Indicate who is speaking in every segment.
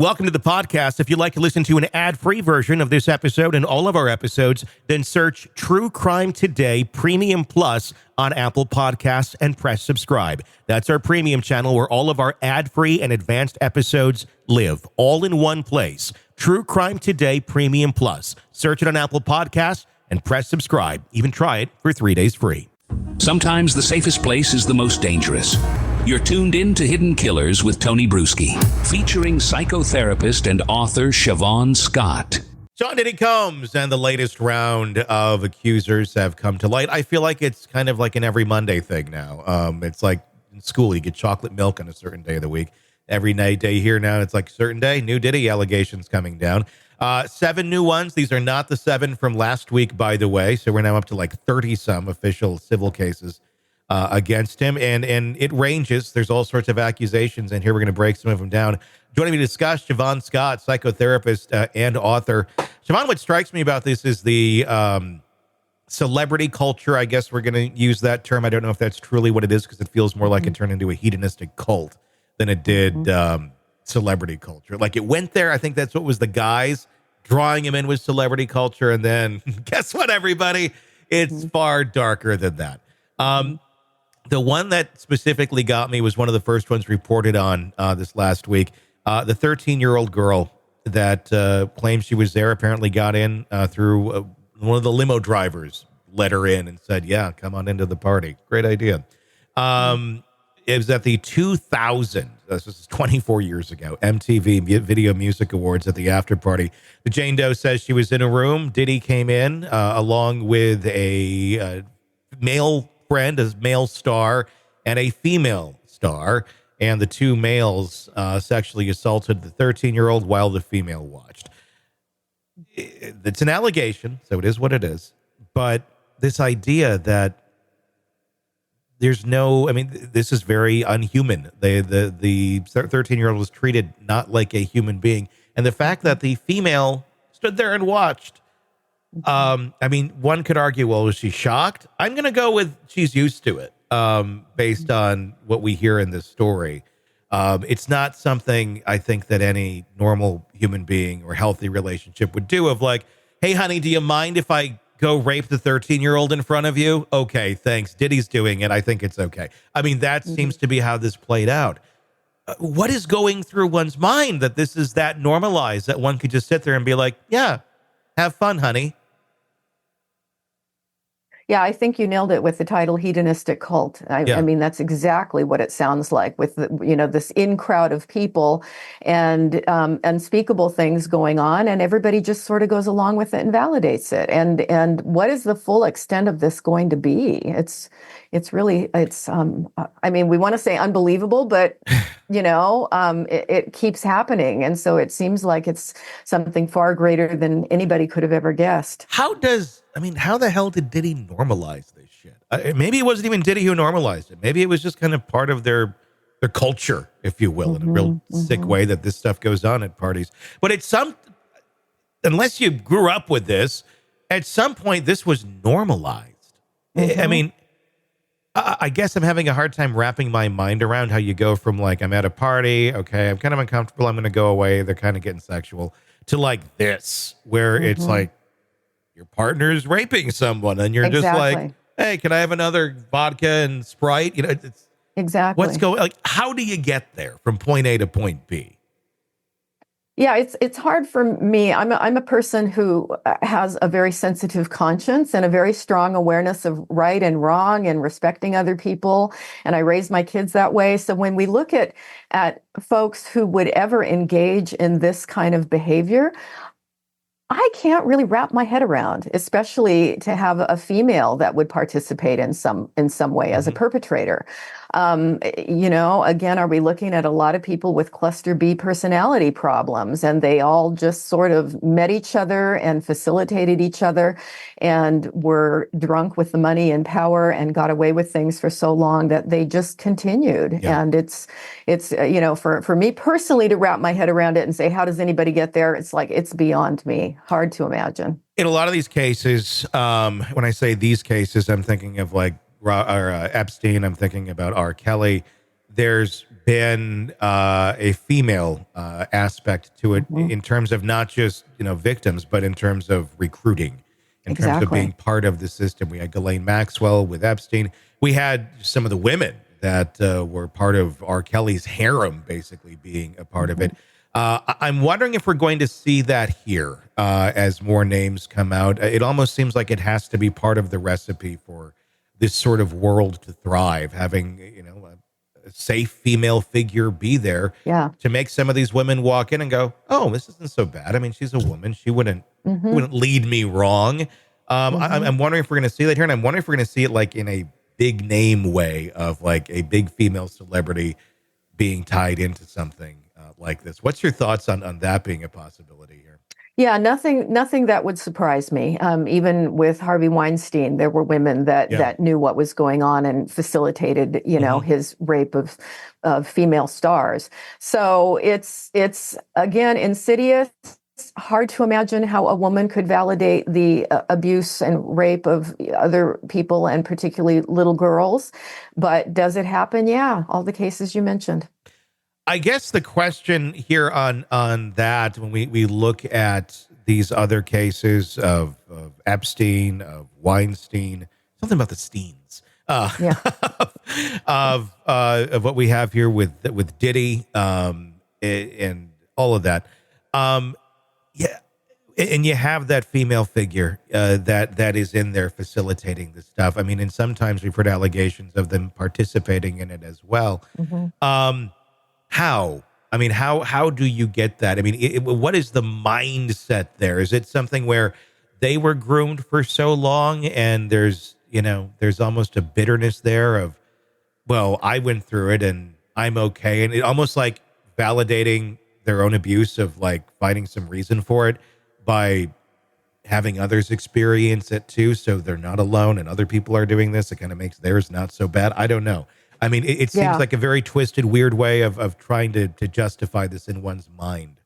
Speaker 1: Welcome to the podcast. If you'd like to listen to an ad-free version of this episode and all of our episodes, then search True Crime Today Premium Plus on Apple Podcasts and press subscribe. That's our premium channel where all of our ad-free and advanced episodes live, all in one place. True Crime Today Premium Plus. Search it on Apple Podcasts and press subscribe. Even try it for 3 days free.
Speaker 2: Sometimes the safest place is the most dangerous. You're tuned in to Hidden Killers with Tony Brueski, featuring psychotherapist and author Shavaun Scott.
Speaker 1: Sean Diddy Combs and the latest round of accusers have come to light. I feel like it's kind of like an every Monday thing now. It's like in school, you get chocolate milk on a certain day of the week. Every night, day here now, it's like a certain day, new Diddy allegations coming down. 7 new ones. These are not the 7 from last week, by the way. So we're now up to like 30-some official civil cases against him, and it ranges. There's all sorts of accusations, and here we're going to break some of them down. Joining me to discuss, Shavaun Scott, psychotherapist and author. Shavaun, what strikes me about this is the celebrity culture. I guess we're going to use that term. I don't know if that's truly what it is, because it feels more like it turned into a hedonistic cult than it did celebrity culture. Like it went there. I think that's what was the guise drawing him in, with celebrity culture, and then guess what, everybody? It's far darker than that. The one that specifically got me was one of the first ones reported on this last week. The 13-year-old girl that claims she was there apparently got in through one of the limo drivers, let her in and said, yeah, come on into the party. Great idea. It was at the 2000, this was 24 years ago, MTV Video Music Awards at the after party. The Jane Doe says she was in a room. Diddy came in along with a male friend, a male star, and a female star, and the two males sexually assaulted the 13-year-old while the female watched. It's an allegation, so it is what it is, but this idea that there's no, I mean, this is very unhuman. The 13-year-old was treated not like a human being, and the fact that the female stood there and watched, I mean, one could argue, well, was she shocked? I'm going to go with she's used to it, based on what we hear in this story. It's not something I think that any normal human being or healthy relationship would do, of like, hey, honey, do you mind if I go rape the 13-year-old in front of you? Okay, thanks. Diddy's doing it. I think it's okay. I mean, that seems to be how this played out. What is going through one's mind that this is that normalized that one could just sit there and be like, yeah, have fun, honey?
Speaker 3: Yeah, I think you nailed it with the title hedonistic cult. I mean, that's exactly what it sounds like, with this in crowd of people and unspeakable things going on, and everybody just sort of goes along with it and validates it. And what is the full extent of this going to be? It's really, I mean, we want to say unbelievable, but it keeps happening. And so it seems like it's something far greater than anybody could have ever guessed. How
Speaker 1: the hell did Diddy normalize this shit? Maybe it wasn't even Diddy who normalized it. Maybe it was just kind of part of their culture, if you will, in a real sick way, that this stuff goes on at parties. But unless you grew up with this, at some point this was normalized. I mean, I guess I'm having a hard time wrapping my mind around how you go from like, I'm at a party, okay, I'm kind of uncomfortable, I'm going to go away, they're kind of getting sexual, to like this, where it's like your partner is raping someone and you're just like, hey, can I have another vodka and Sprite? It's
Speaker 3: exactly
Speaker 1: what's going, like, how do you get there from point A to point B?
Speaker 3: Yeah, it's hard for me. I'm a person who has a very sensitive conscience and a very strong awareness of right and wrong and respecting other people. And I raised my kids that way. So when we look at folks who would ever engage in this kind of behavior, I can't really wrap my head around, especially to have a female that would participate in some way as a perpetrator. Again, are we looking at a lot of people with cluster B personality problems, and they all just sort of met each other and facilitated each other and were drunk with the money and power and got away with things for so long that they just continued. Yeah. And it's for me personally to wrap my head around it and say, how does anybody get there? It's like, it's beyond me. Hard to imagine.
Speaker 1: In a lot of these cases, when I say these cases, I'm thinking of like Epstein, I'm thinking about R. Kelly. There's been a female aspect to it
Speaker 3: Mhm.
Speaker 1: in terms of not just victims, but in terms of recruiting, in terms of being
Speaker 3: Exactly.
Speaker 1: part of the system. We had Ghislaine Maxwell with Epstein. We had some of the women that were part of R. Kelly's harem, basically being a part of
Speaker 3: Mhm.
Speaker 1: it. I'm wondering if we're going to see that here as more names come out. It almost seems like it has to be part of the recipe for this sort of world to thrive, having a safe female figure be there
Speaker 3: Yeah.
Speaker 1: to make some of these women walk in and go, "Oh, this isn't so bad. I mean, she's a woman. She wouldn't
Speaker 3: Mhm.
Speaker 1: lead me wrong."
Speaker 3: Mhm.
Speaker 1: I'm wondering if we're going to see that here, and I'm wondering if we're going to see it like in a big name way of like a big female celebrity being tied into something like this. What's your thoughts on that being a possibility here?
Speaker 3: Yeah, nothing that would surprise me. Even with Harvey Weinstein, there were women that
Speaker 1: Yeah.
Speaker 3: knew what was going on and facilitated,
Speaker 1: Hmm.
Speaker 3: his rape of female stars. So it's again insidious. It's hard to imagine how a woman could validate the abuse and rape of other people and particularly little girls. But does it happen? Yeah, all the cases you mentioned.
Speaker 1: I guess the question here on that, when we look at these other cases of Epstein, of Weinstein, something about the Steens,
Speaker 3: Yeah.
Speaker 1: of what we have here with Diddy, and all of that, yeah, and you have that female figure that is in there facilitating this stuff. I mean, and sometimes we've heard allegations of them participating in it as well.
Speaker 3: Mhm.
Speaker 1: Um, how? I mean, how do you get that? I mean, what is the mindset there? Is it something where they were groomed for so long, and there's almost a bitterness there of, well, I went through it and I'm okay, and it almost like validating their own abuse of like finding some reason for it by having others experience it too, so they're not alone and other people are doing this. It kind of makes theirs not so bad. I don't know. I mean, it seems
Speaker 3: Yeah.
Speaker 1: like a very twisted, weird way of trying to justify this in one's mind.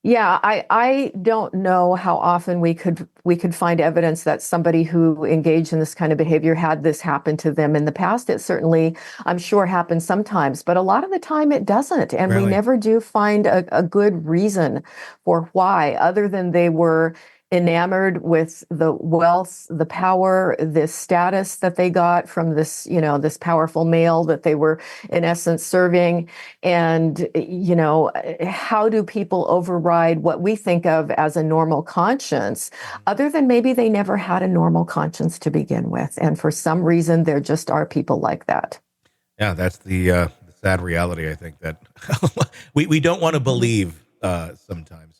Speaker 3: Yeah, I don't know how often we could find evidence that somebody who engaged in this kind of behavior had this happen to them in the past. It certainly, I'm sure, happens sometimes, but a lot of the time it doesn't, and we
Speaker 1: Really?
Speaker 3: never do find a good reason for why, other than they were enamored with the wealth, the power, this status that they got from this, this powerful male that they were in essence serving. And, how do people override what we think of as a normal conscience,
Speaker 1: Mhm.
Speaker 3: other than maybe they never had a normal conscience to begin with? And for some reason, there just are people like that.
Speaker 1: Yeah, that's the sad reality. I think that we don't want to
Speaker 3: Hmm.
Speaker 1: believe sometimes.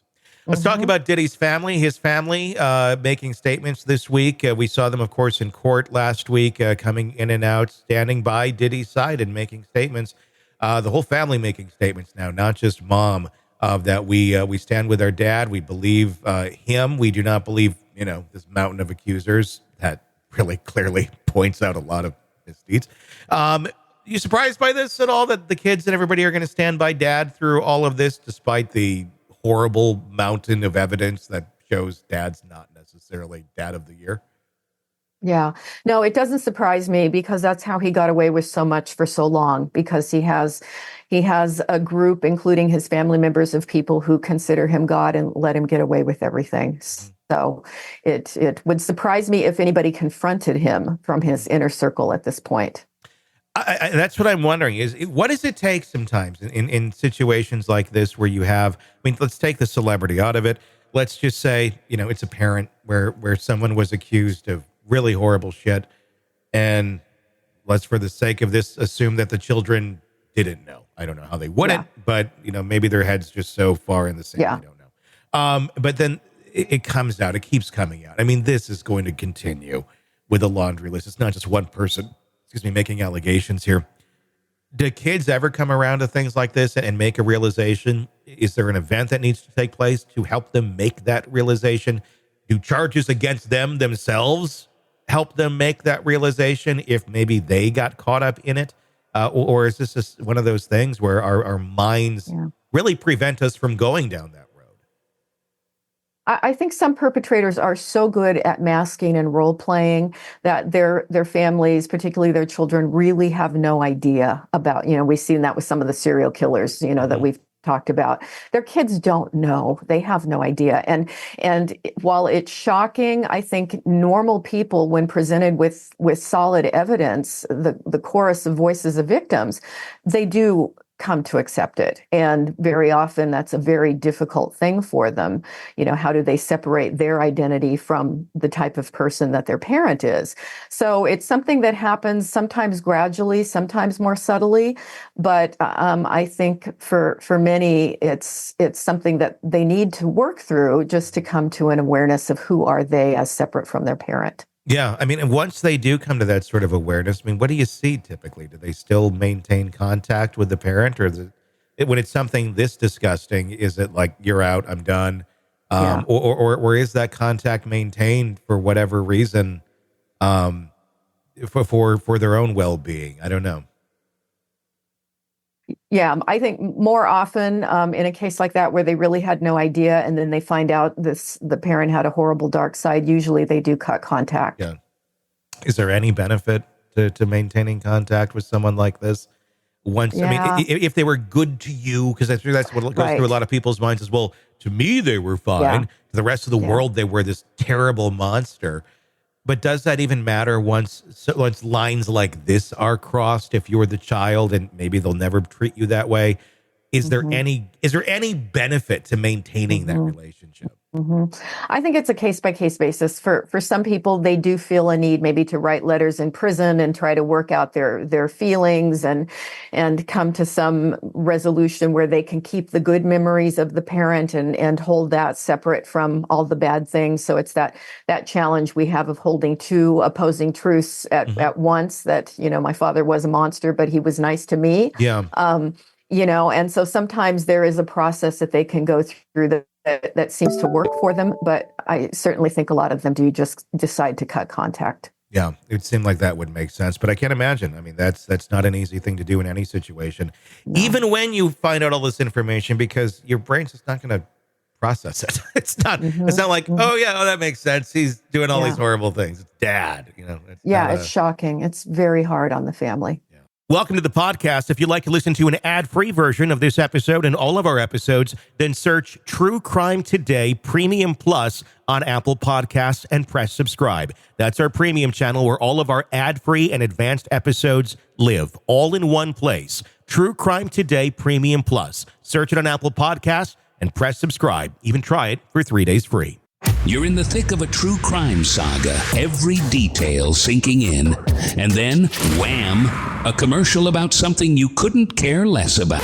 Speaker 1: Let's talk
Speaker 3: Hmm.
Speaker 1: about Diddy's family. His family making statements this week. We saw them, of course, in court last week, coming in and out, standing by Diddy's side and making statements. The whole family making statements now, not just mom. That we stand with our dad. We believe him. We do not believe this mountain of accusers that really clearly points out a lot of misdeeds. You surprised by this at all? That the kids and everybody are going to stand by dad through all of this, despite the horrible mountain of evidence that shows dad's not necessarily dad of the year.
Speaker 3: Yeah. No, it doesn't surprise me because that's how he got away with so much for so long, because he has a group, including his family members, of people who consider him God and let him get away with everything.
Speaker 1: Mhm.
Speaker 3: So it would surprise me if anybody confronted him from his inner circle at this point.
Speaker 1: That's what I'm wondering is what does it take sometimes in situations like this where you have, I mean, let's take the celebrity out of it. Let's just say, it's a parent where someone was accused of really horrible shit. And let's, for the sake of this, assume that the children didn't know. I don't know how they
Speaker 3: Yeah.
Speaker 1: wouldn't, but maybe their head's just so far in the sand.
Speaker 3: Yeah.
Speaker 1: They don't know. But then it comes out, it keeps coming out. I mean, this is going to continue with a laundry list. It's not just one person, excuse me, making allegations here. Do kids ever come around to things like this and make a realization? Is there an event that needs to take place to help them make that realization? Do charges against them themselves help them make that realization if maybe they got caught up in it? Or is this just one of those things where our minds
Speaker 3: Yeah.
Speaker 1: really prevent us from going down that road?
Speaker 3: I think some perpetrators are so good at masking and role playing that their families, particularly their children, really have no idea about, we've seen that with some of the serial killers, that we've talked about. Their kids don't know. They have no idea. And while it's shocking, I think normal people, when presented with solid evidence, the chorus of voices of victims, they do come to accept it. And very often that's a very difficult thing for them. How do they separate their identity from the type of person that their parent is? So it's something that happens sometimes gradually, sometimes more subtly. But I think for many, it's something that they need to work through just to come to an awareness of who are they as separate from their parent.
Speaker 1: Yeah. I mean, and once they do come to that sort of awareness, I mean, what do you see typically? Do they still maintain contact with the parent, or when it's something this disgusting, is it like, you're out, I'm done? Or is that contact maintained for whatever reason, for their own well-being? I don't know.
Speaker 3: Yeah, I think more often in a case like that where they really had no idea and then they find out the parent had a horrible dark side, usually they do cut contact.
Speaker 1: Yeah. Is there any benefit to maintaining contact with someone like this? I mean, if they were good to you, because that's what goes through a lot of people's minds as well. To me, they were fine. Yeah. To the rest of the world, they were this terrible monster. But does that even matter once lines like this are crossed? If you're the child and maybe they'll never treat you that way, is there any benefit to maintaining that relationship?
Speaker 3: I think it's a case-by-case basis. For some people, they do feel a need maybe to write letters in prison and try to work out their feelings and come to some resolution where they can keep the good memories of the parent and hold that separate from all the bad things. So it's that challenge we have of holding two opposing truths at once, that, my father was a monster, but he was nice to me.
Speaker 1: Yeah.
Speaker 3: And so sometimes there is a process that they can go through that seems to work for them, but I certainly think a lot of them do just decide to cut contact.
Speaker 1: Yeah, it seemed like that would make sense, but I can't imagine. I mean, that's not an easy thing to do in any situation, even when you find out all this information, because your brain's just not going to process it. It's not like, oh that makes sense. He's doing all these horrible things. It's dad,
Speaker 3: It's shocking. It's very hard on the family.
Speaker 1: Welcome to the podcast. If you'd like to listen to an ad-free version of this episode and all of our episodes, then search True Crime Today Premium Plus on Apple Podcasts and press subscribe. That's our premium channel where all of our ad-free and advanced episodes live, all in one place. True Crime Today Premium Plus. Search it on Apple Podcasts and press subscribe. Even try it for 3 days free.
Speaker 2: You're in the thick of a true crime saga, every detail sinking in, and then, wham, a commercial about something you couldn't care less about.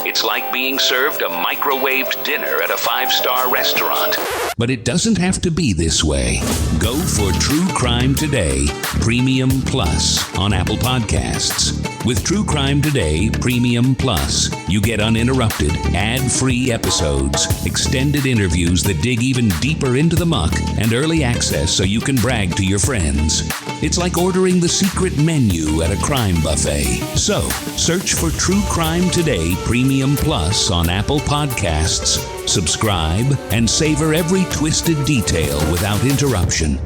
Speaker 2: It's like being served a microwaved dinner at a 5-star restaurant. But it doesn't have to be this way. Go for True Crime Today Premium Plus on Apple Podcasts. With True Crime Today Premium Plus, you get uninterrupted, ad-free episodes, extended interviews that dig even deeper into the muck, and early access so you can brag to your friends. It's like ordering the secret menu at a crime buffet. So, search for True Crime Today Premium Plus on Apple Podcasts, subscribe, and savor every twisted detail without interruption.